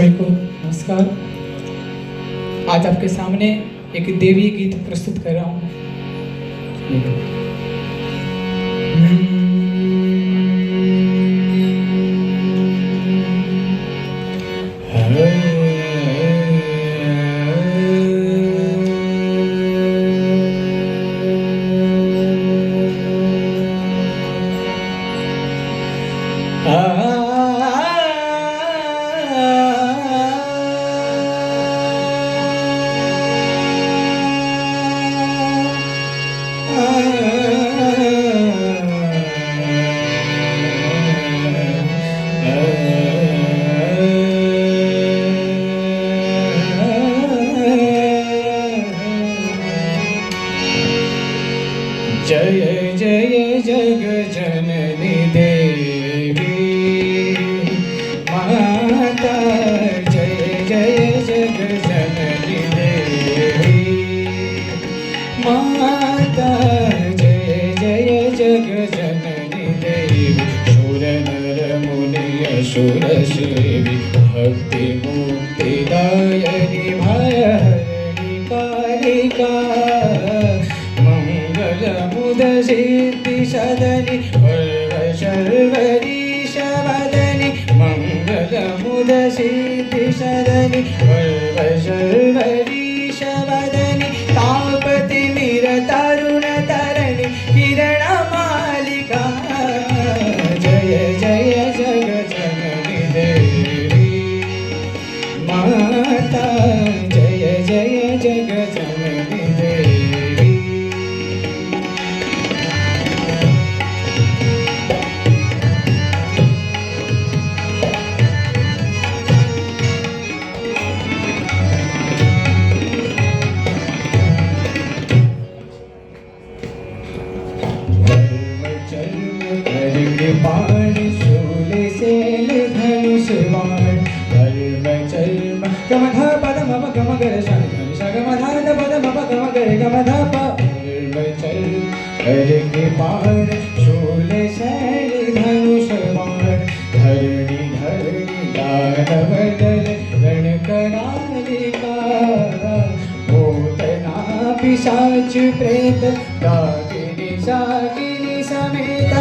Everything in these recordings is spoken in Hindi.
सभी को नमस्कार। आज आपके सामने एक देवी गीत प्रस्तुत कर रहा हूँ। जय जय जग जननी देवी माता, जय जय जग जननी देवी माता, जय जय जग जननी देवी। शूर नर मुनि असुर सेवी, भक्ति मुक्ति दायिनी भयहरिणी कालिका। मुद सिद्धि सदनि सर्वशर्वरीश वदनि, मंगल मुद सिद्धि सदनि सर्वशर्वरीश वदनि। तापति मिर तरुण तरणि किरण मालिका, जय जय जग जननी देवी माता, जय जय जग जननी देवी। बाण शूल सेल धनुष बाण, धर्म चर्म गम ध पद मम गम गर शन धनुष गम ध पद मम गम गर गम ध प। धर्म चर्म के बाण शूल सेल धनुष बाण, धरणी धरणी दानव दल रण करालिका। भूतना पिशाच प्रेत डाकिनी शाकिनी समेत,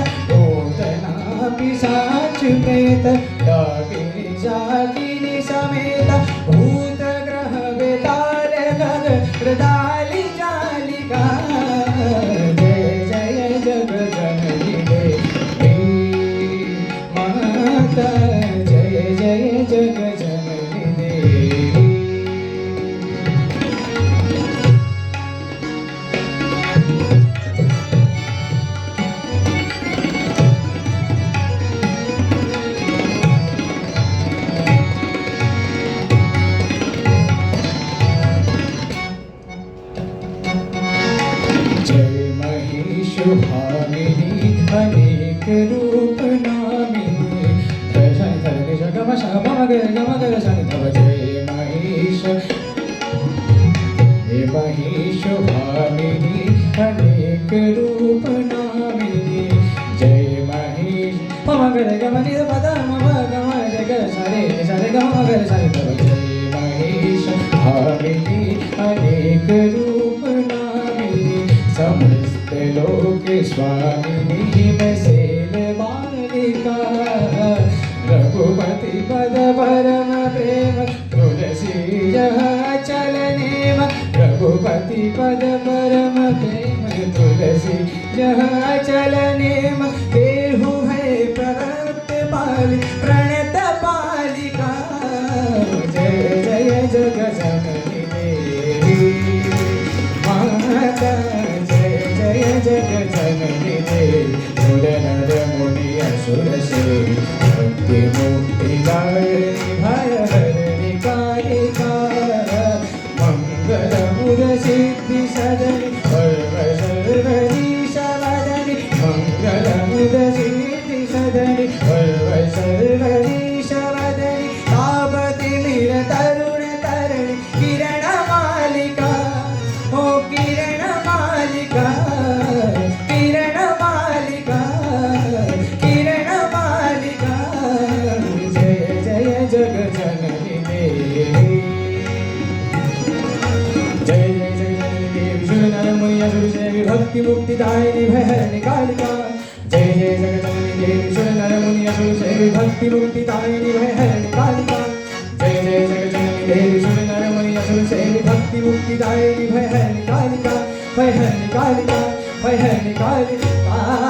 पिशाच प्रेत डाकिनी शाकिनी समेत। भूत ग्रह बेताल गग मृदाली जालिका, जय जय जग जननी देवी माता, जय जय जग जननी देवी। भामिनी अनेक रूप नामिनी, जय शनि धर निश गम श मम गर शनि धव। जय महेश हे महेश भामिनी अनेक रूप नामिनी, जय महेश मम गर गम निध पद मम गम गर सरे गम गर शनि धव। जय महेश भामिनी अनेक रूप नामिनी, समस्त लोक स्वामिनी मैं सेल मालिका। रघुपति पद परम प्रेम तुलसी अचल नेम, रघुपति पद परम प्रेम तुलसी अचल नेम। देहु है प्रवृत्त पालि प्रणत पालिका, जय जय जग जननी देवी माता, जय जग जननी देवी। शूर नर मुनि असुर सेवी, भक्ति मुक्ति दायिनी भयहरिणी कालिका। मंगल मुद सिद्धि सदनि सर्वशर्वरीश वदनि, मंगल मुद सिद्धि सदनि सर्वशर्वरीश वदनि। तापति मिर तरुण तरणि किरण मालिका, ओ किरण मालिका, किरण मालिका, किरण मालिका, जय जय जग जननी। भक्ति मुक्ति दायिनी भय हरणी कालिका जय जय जगजननी देवी सुर नर मुनि असुर सेवी भक्ति मुक्ति दायिनी भय हरणी कालिका जय जय जगजननी देवी सुर नर मुनि असुर सेवी भक्ति मुक्ति दायिनी भय हरणी कालिका भय हरणी कालिका भय हरणी कालिका